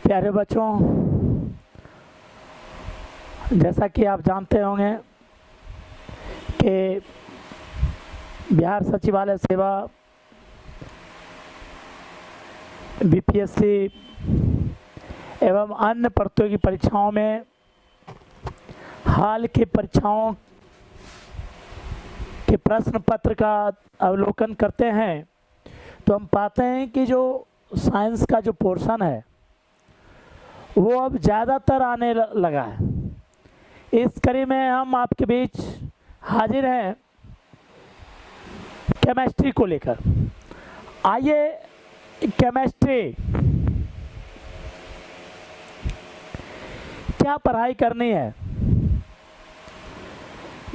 प्यारे बच्चों, जैसा कि आप जानते होंगे कि बिहार सचिवालय सेवा बीपीएससी एवं अन्य प्रतियोगी परीक्षाओं में हाल की परीक्षाओं के प्रश्न पत्र का अवलोकन करते हैं तो हम पाते हैं कि जो साइंस का जो पोर्शन है वो अब ज़्यादातर आने लगा है। इस कड़ी में हम आपके बीच हाजिर हैं केमिस्ट्री को लेकर। आइए, केमिस्ट्री क्या पढ़ाई करनी है।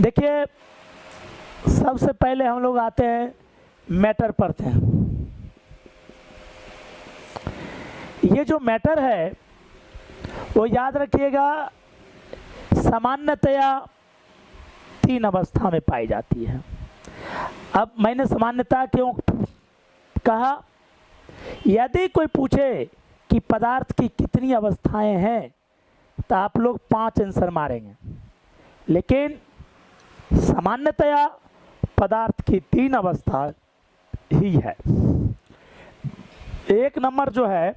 देखिए, सबसे पहले हम लोग आते हैं मैटर पढ़ते हैं। ये जो मैटर है वो याद रखिएगा सामान्यतया 3 अवस्था में पाई जाती है। अब मैंने सामान्यता क्यों कहा? यदि कोई पूछे कि पदार्थ की कितनी अवस्थाएं हैं तो आप लोग 5 आंसर मारेंगे, लेकिन सामान्यतया पदार्थ की 3 अवस्था ही है। एक नंबर जो है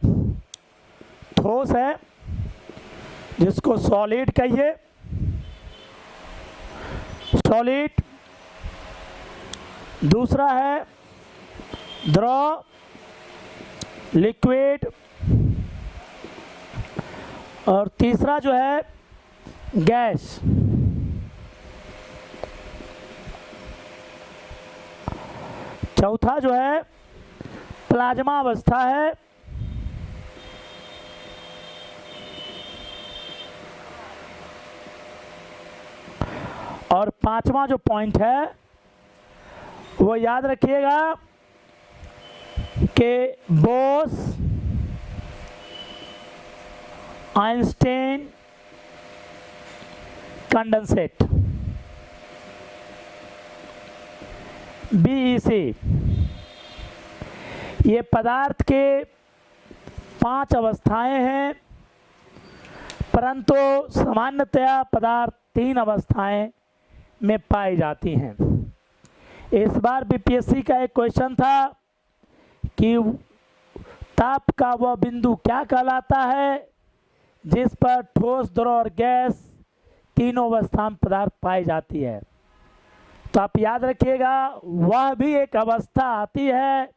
ठोस है, जिसको सॉलिड कहिए, सॉलिड। दूसरा है द्रव, लिक्विड, और तीसरा जो है गैस। चौथा जो है प्लाज्मा अवस्था है। और 5वां जो पॉइंट है वो याद रखिएगा कि बोस, आइंस्टाइन, कंडेंसेट, बीईसी, ये पदार्थ के 5 अवस्थाएं हैं, परंतु सामान्यतया पदार्थ 3 अवस्थाएं में पाई जाती हैं। इस बार बीपीएससी का एक क्वेश्चन था कि ताप का वह बिंदु क्या कहलाता है जिस पर ठोस, द्रव और गैस तीनों अवस्था में पदार्थ पाई जाती है। तो आप याद रखिएगा, वह भी एक अवस्था आती है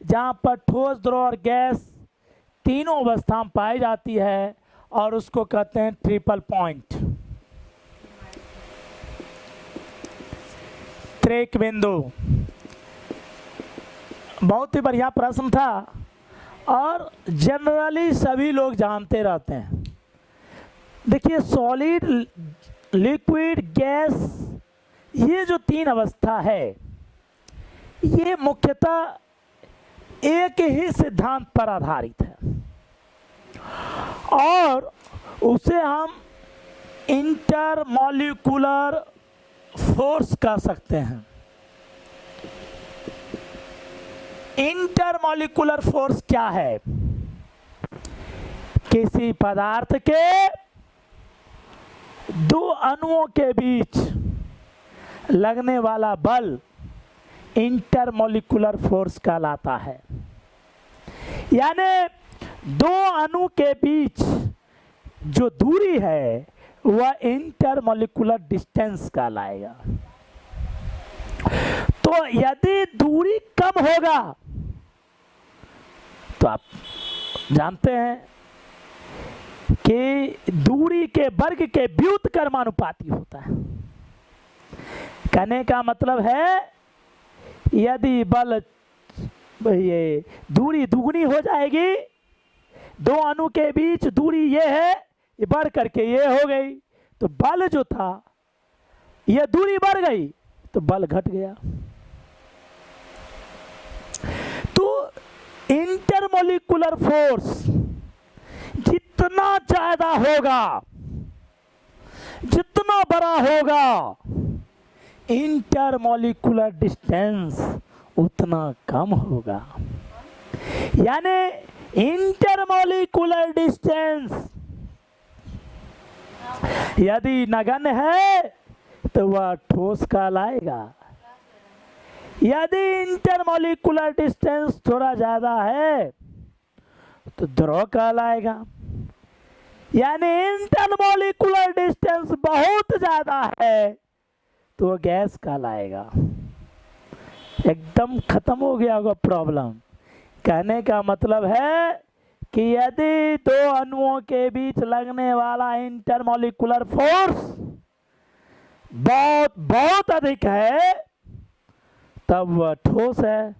जहाँ पर ठोस, द्रव और गैस तीनों अवस्था में पाई जाती है, और उसको कहते हैं ट्रिपल पॉइंट, त्रिक बिंदु। बहुत ही बढ़िया प्रश्न था और जनरली सभी लोग जानते रहते हैं। देखिए, सॉलिड, लिक्विड, गैस, ये जो 3 अवस्था है ये मुख्यतः एक ही सिद्धांत पर आधारित है और उसे हम इंटरमॉलिक्यूलर फोर्स कह सकते हैं। इंटरमॉलिक्यूलर फोर्स क्या है? किसी पदार्थ के 2 अणुओं के बीच लगने वाला बल इंटरमॉलिक्यूलर फोर्स कहलाता है। यानी 2 अणु के बीच जो दूरी है वह इंटरमॉलिक्यूलर डिस्टेंस कहलाएगा। तो यदि दूरी कम होगा तो आप जानते हैं कि दूरी के वर्ग के व्युत्क्रमानुपाती होता है। कहने का मतलब है, यदि बल ये दूरी दुगनी हो जाएगी, 2 अणु के बीच दूरी ये है, ये बढ़ करके ये हो गई, तो बल जो था ये दूरी बढ़ गई तो बल घट गया। तो इंटरमॉलिक्यूलर फोर्स जितना ज्यादा होगा, जितना बड़ा होगा, इंटरमॉलिक्यूलर डिस्टेंस उतना कम होगा। यानी इंटरमोलिकुलर डिस्टेंस यदि नगण्य है तो वह ठोस कहलाएगा, यदि इंटरमोलिकुलर डिस्टेंस थोड़ा ज्यादा है तो द्रव कहलाएगा। यानी इंटरमोलिकुलर डिस्टेंस बहुत ज्यादा है तो वो गैस कहलाएगा। एकदम खत्म हो गया होगा प्रॉब्लम। कहने का मतलब है कि यदि दो अणुओं के बीच लगने वाला इंटरमोलिकुलर फोर्स बहुत बहुत अधिक है तब वह ठोस है।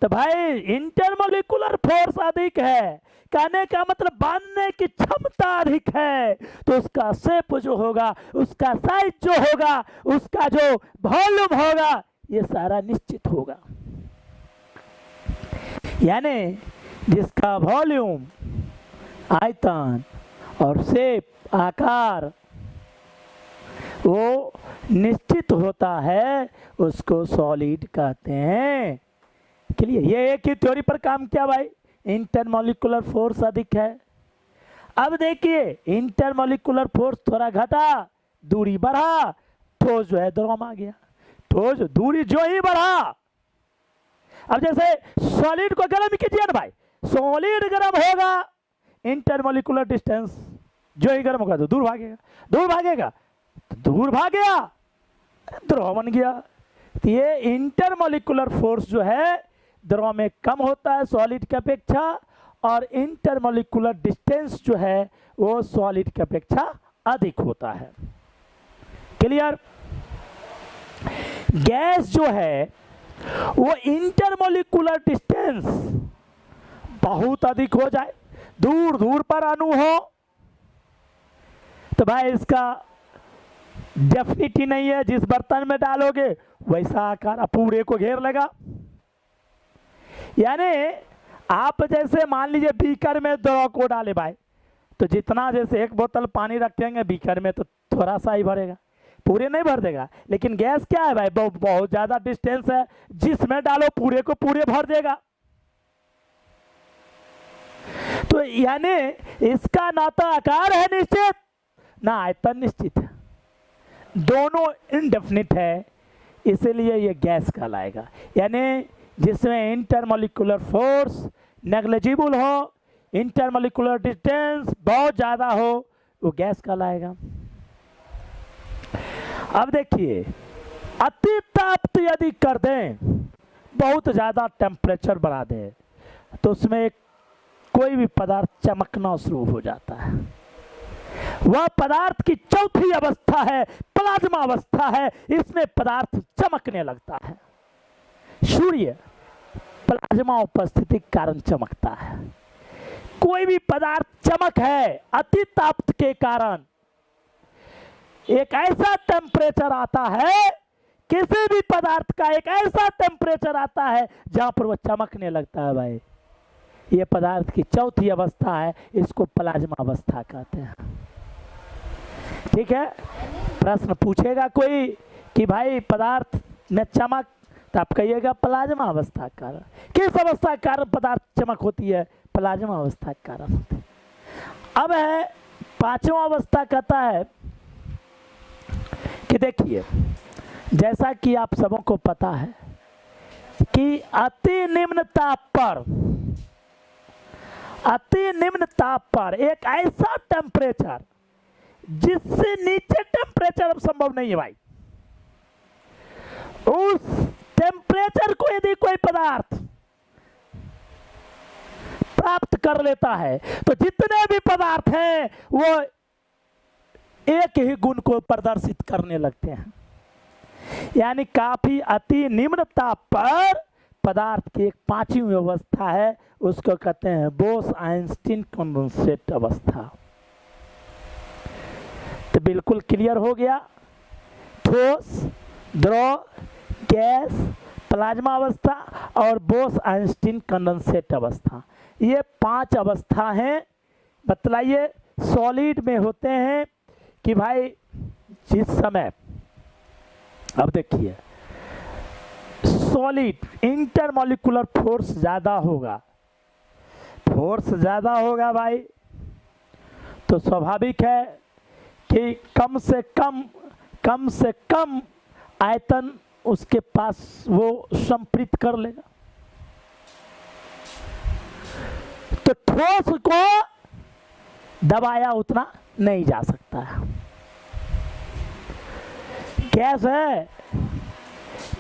तो भाई इंटरमोलिकुलर फोर्स अधिक है, कहने का मतलब बांधने की क्षमता अधिक है, तो उसका शेप जो होगा, उसका साइज जो होगा, उसका जो वॉल्यूम होगा, ये सारा निश्चित होगा। यानी जिसका वॉल्यूम, आयतन और शेप, आकार वो निश्चित होता है उसको सॉलिड कहते हैं। क्लियर? ये एक ही थ्योरी पर काम किया भाई, इंटरमोलिकुलर फोर्स अधिक है। अब देखिए इंटरमोलिकुलर फोर्स थोड़ा घटा, दूरी बढ़ा, ठोस जो है द्रव में आ गया। ठोस दूरी जो ही बढ़ा, अब जैसे सॉलिड को गर्म कीजिए ना भाई, सॉलिड गर्म होगा, इंटरमोलिकुलर डिस्टेंस जो ही गर्म होगा तो दूर भागेगा, दूर भागेगा तो दूर भाग गया, द्रव बन गया। तो ये इंटरमोलिकुलर फोर्स जो है द्रव में कम होता है सॉलिड की अपेक्षा, और इंटरमोलिकुलर डिस्टेंस जो है वो सॉलिड की अपेक्षा अधिक होता है। क्लियर? गैस जो है वो इंटरमोलिकुलर डिस्टेंस बहुत अधिक हो जाए, दूर दूर पर अणु हो, तो भाई इसका डेफिनिटी नहीं है, जिस बर्तन में डालोगे वैसा आकार पूरे को घेर लेगा। यानी आप जैसे मान लीजिए बीकर में द्रव को डाले भाई, तो जितना जैसे एक बोतल पानी रखेंगे बीकर में तो थोड़ा सा ही भरेगा, पूरे नहीं भर देगा। लेकिन गैस क्या है भाई, बहुत ज्यादा डिस्टेंस है, जिसमें डालो पूरे को पूरे भर देगा। तो यानी इसका ना तो आकार है निश्चित, ना आयतन निश्चित है, दोनों इनडेफिनिट है, इसलिए ये गैस कहलाएगा। यानी जिसमें इंटरमोलिकुलर फोर्स नेग्लिजिबल हो, इंटरमोलिकुलर डिस्टेंस बहुत ज़्यादा हो, वो गैस कहलाएगा। अब देखिए अति ताप यदि कर दें, बहुत ज़्यादा टेम्परेचर बढ़ा दें, तो उसमें कोई भी पदार्थ चमकना शुरू हो जाता है। वह पदार्थ की चौथी अवस्था है, प्लाज्मा अवस्था है, इसमें पदार्थ चमकने लगता है। सूर्य प्लाज्मा उपस्थिति के कारण चमकता है। कोई भी पदार्थ चमक है अति ताप के कारण। एक ऐसा टेम्परेचर आता है, किसी भी पदार्थ का एक ऐसा टेम्परेचर आता है जहां पर वह चमकने लगता है भाई, ये पदार्थ की चौथी अवस्था है, इसको प्लाज्मा अवस्था कहते हैं। ठीक है? प्रश्न पूछेगा कोई कि भाई पदार्थ में चमक, तो आप कहिएगा प्लाज्मा अवस्था के कारण। किस अवस्था के कारण पदार्थ चमक होती है? प्लाज्मा अवस्था के कारण होती है। अब है पांचवा अवस्था, कहता है कि देखिए जैसा कि आप सबों को पता है कि अति निम्न ताप पर एक ऐसा टेम्परेचर जिससे नीचे टेम्परेचर अब संभव नहीं है भाई, उस टेम्परेचर को यदि कोई पदार्थ प्राप्त कर लेता है तो जितने भी पदार्थ हैं वो एक ही गुण को प्रदर्शित करने लगते हैं। यानी काफी अति निम्न ताप पर पदार्थ की एक पांचवी अवस्था है, उसको कहते हैं बोस-आइंस्टीन कंडेंसेट अवस्था। तो बिल्कुल क्लियर हो गया, ठोस, द्रव, गैस, प्लाज्मा अवस्था और बोस-आइंस्टीन कंडेंसेट अवस्था, ये पांच अवस्था हैं। बतलाइए सॉलिड में होते हैं कि भाई जिस समय, अब देखिए सॉलिड इंटरमोलिकुलर फोर्स ज़्यादा होगा, फोर्स ज़्यादा होगा भाई, तो स्वाभाविक है कि कम से कम आयतन उसके पास वो संपृक्त कर लेगा। तो ठोस को दबाया उतना नहीं जा सकता है। गैस है,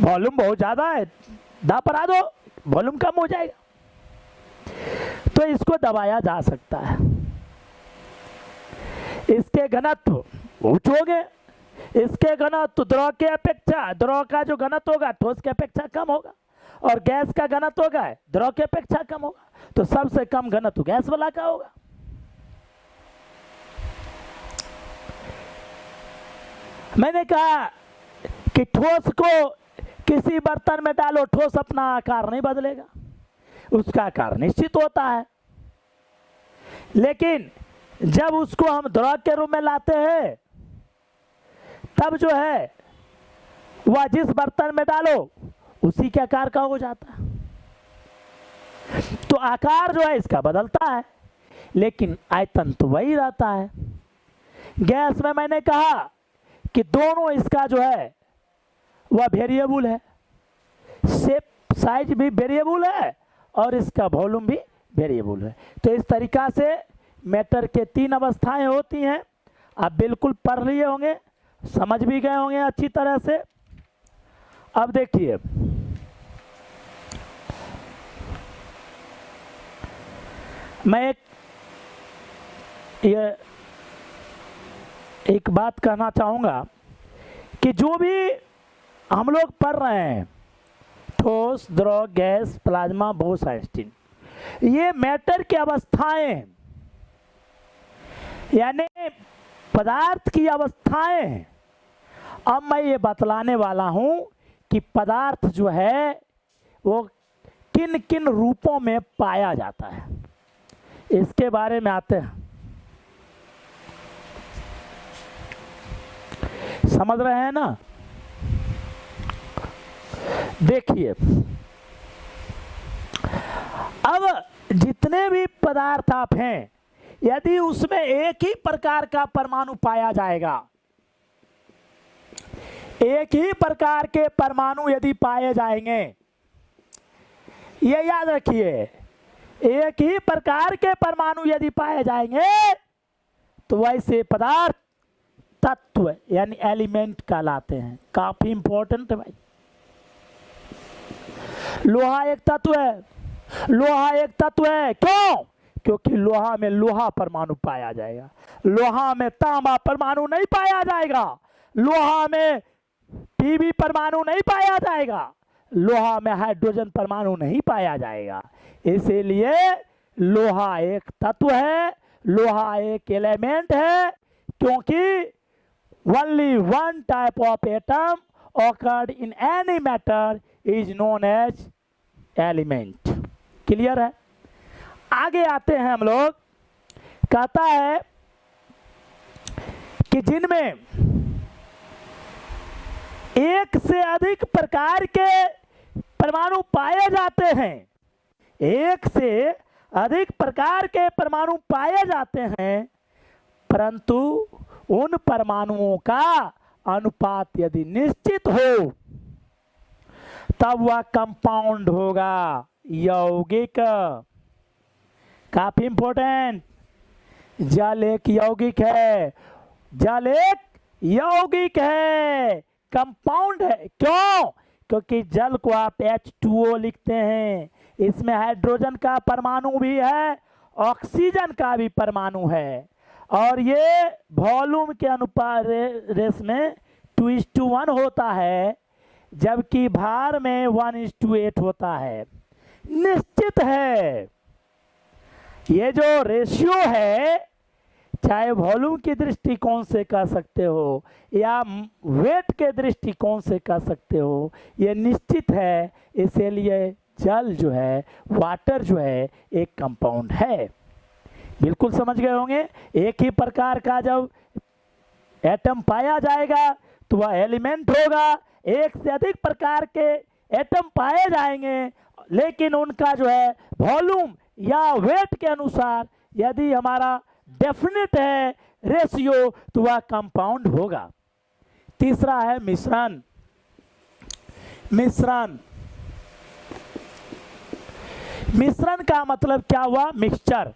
वॉल्यूम बहुत ज़्यादा है, दाब पर आ दो, वॉल्यूम कम हो जाएगा, तो इसको दबाया जा सकता है। इसके घनत्व उच्च होंगे, इसके घनत्व द्रव के अपेक्षा, द्रव का जो घनत्व होगा ठोस के अपेक्षा कम होगा, और गैस का घनत्व होगा द्रव के अपेक्षा कम होगा, तो सबसे कम घनत्व गैस वाला का होगा। मैंने कहा कि ठोस को किसी बर्तन में डालो, ठोस अपना आकार नहीं बदलेगा, उसका आकार निश्चित होता है। लेकिन जब उसको हम द्रव के रूप में लाते हैं, तब जो है वह जिस बर्तन में डालो उसी के आकार का हो जाता है। तो आकार जो है इसका बदलता है, लेकिन आयतन तो वही रहता है। गैस में मैंने कहा कि दोनों इसका जो है वह वेरिएबल है, शेप साइज भी वेरिएबल है और इसका वॉल्यूम भी वेरिएबल है। तो इस तरीका से मैटर के 3 अवस्थाएं होती हैं। आप बिल्कुल पढ़ लिए होंगे, समझ भी गए होंगे अच्छी तरह से। अब देखिए, मैं एक बात कहना चाहूँगा कि जो भी हम लोग पढ़ रहे हैं, ठोस, द्रव, गैस, प्लाज्मा, बोस-आइंस्टीन, ये मैटर की अवस्थाएं यानी पदार्थ की अवस्थाएं हैं। अब मैं ये बतलाने वाला हूं कि पदार्थ जो है वो किन किन रूपों में पाया जाता है, इसके बारे में आते हैं। समझ रहे हैं ना? देखिए, अब जितने भी पदार्थ आप हैं, यदि उसमें एक ही प्रकार का परमाणु पाया जाएगा, एक ही प्रकार के परमाणु यदि पाए जाएंगे, ये याद रखिए, एक ही प्रकार के परमाणु यदि पाए जाएंगे तो वैसे पदार्थ तत्व यानी एलिमेंट कहलाते हैं। काफी इंपॉर्टेंट है भाई। लोहा एक तत्व है, लोहा एक तत्व है, क्यों? क्योंकि लोहा में लोहा परमाणु पाया जाएगा, लोहा में तांबा परमाणु नहीं पाया जाएगा, लोहा में पीबी परमाणु नहीं पाया जाएगा, लोहा में हाइड्रोजन परमाणु नहीं पाया जाएगा। इसीलिए लोहा एक तत्व है, लोहा एक एलिमेंट है, क्योंकि only one type of atom occurred in any matter is known as element। Clear है? आगे आते हैं हम लोग। कहता है कि जिनमें एक से अधिक प्रकार के परमाणु पाए जाते हैं, एक से अधिक प्रकार के परमाणु पाए जाते हैं, परंतु उन परमाणुओं का अनुपात यदि निश्चित हो तब वह कंपाउंड होगा, यौगिक। काफी इंपॉर्टेंट। जल एक यौगिक है, जल एक यौगिक है, कंपाउंड है। क्यों? क्योंकि जल को आप H2O लिखते हैं, इसमें हाइड्रोजन का परमाणु भी है, ऑक्सीजन का भी परमाणु है, और ये वॉल्यूम के अनुपात रेस में 2:1 होता है, जबकि भार में 1:8 होता है। निश्चित है ये जो रेशियो है, चाहे वॉल्यूम की दृष्टिकोण से कह सकते हो या वेट के दृष्टिकोण से कह सकते हो, ये निश्चित है। इसीलिए जल जो है, वाटर जो है, एक कंपाउंड है। बिल्कुल समझ गए होंगे। एक ही प्रकार का जब एटम पाया जाएगा तो वह एलिमेंट होगा। एक से अधिक प्रकार के एटम पाए जाएंगे, लेकिन उनका जो है वॉल्यूम या वेट के अनुसार यदि हमारा डेफिनेट है रेशियो तो वह कंपाउंड होगा। तीसरा है मिश्रण। मिश्रण मिश्रण का मतलब क्या हुआ? मिक्सचर।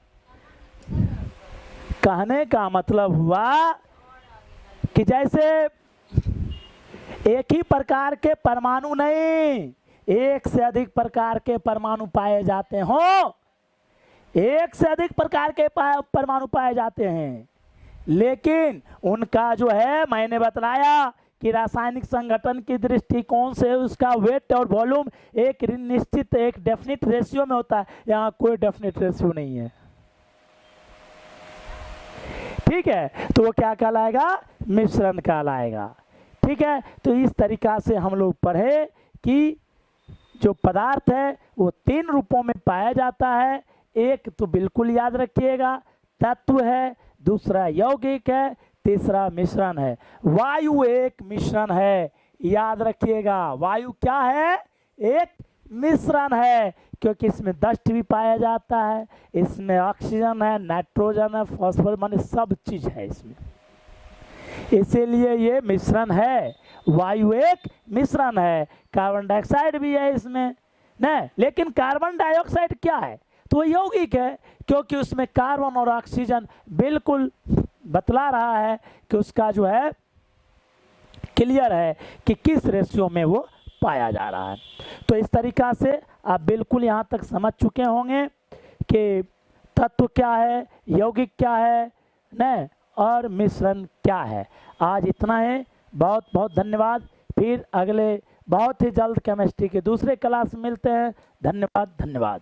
कहने का मतलब हुआ कि जैसे एक ही प्रकार के परमाणु नहीं, एक से अधिक प्रकार के परमाणु पाए जाते हों, एक से अधिक प्रकार के परमाणु पाए जाते हैं, लेकिन उनका जो है मैंने बतलाया कि रासायनिक संगठन की दृष्टिकोण से उसका वेट और वॉल्यूम एक निश्चित एक डेफिनेट रेशियो में होता है। यहाँ कोई डेफिनेट रेशियो नहीं है, ठीक है, तो वो क्या कहलाएगा? मिश्रण कहलाएगा। ठीक है, तो इस तरीका से हम लोग पढ़े कि जो पदार्थ है वो 3 रूपों में पाया जाता है। एक तो बिल्कुल याद रखिएगा तत्व है, दूसरा यौगिक है, तीसरा मिश्रण है। वायु एक मिश्रण है, याद रखिएगा। वायु क्या है? एक मिश्रण है, क्योंकि इसमें दष्ट भी पाया जाता है, इसमें ऑक्सीजन है, नाइट्रोजन है, फास्फोरस, माने सब चीज है इसमें, इसीलिए ये मिश्रण है। वायु एक मिश्रण है। कार्बन डाइऑक्साइड भी है इसमें न, लेकिन कार्बन डाइऑक्साइड क्या है? तो यौगिक है, क्योंकि उसमें कार्बन और ऑक्सीजन बिल्कुल बतला रहा है कि उसका जो है क्लियर है कि किस रेशियो में वो पाया जा रहा है। तो इस तरीका से आप बिल्कुल यहाँ तक समझ चुके होंगे कि तत्व क्या है, यौगिक क्या है न, और मिश्रण क्या है। आज इतना है, बहुत बहुत धन्यवाद। फिर अगले बहुत ही जल्द केमिस्ट्री के दूसरे क्लास में मिलते हैं। धन्यवाद धन्यवाद।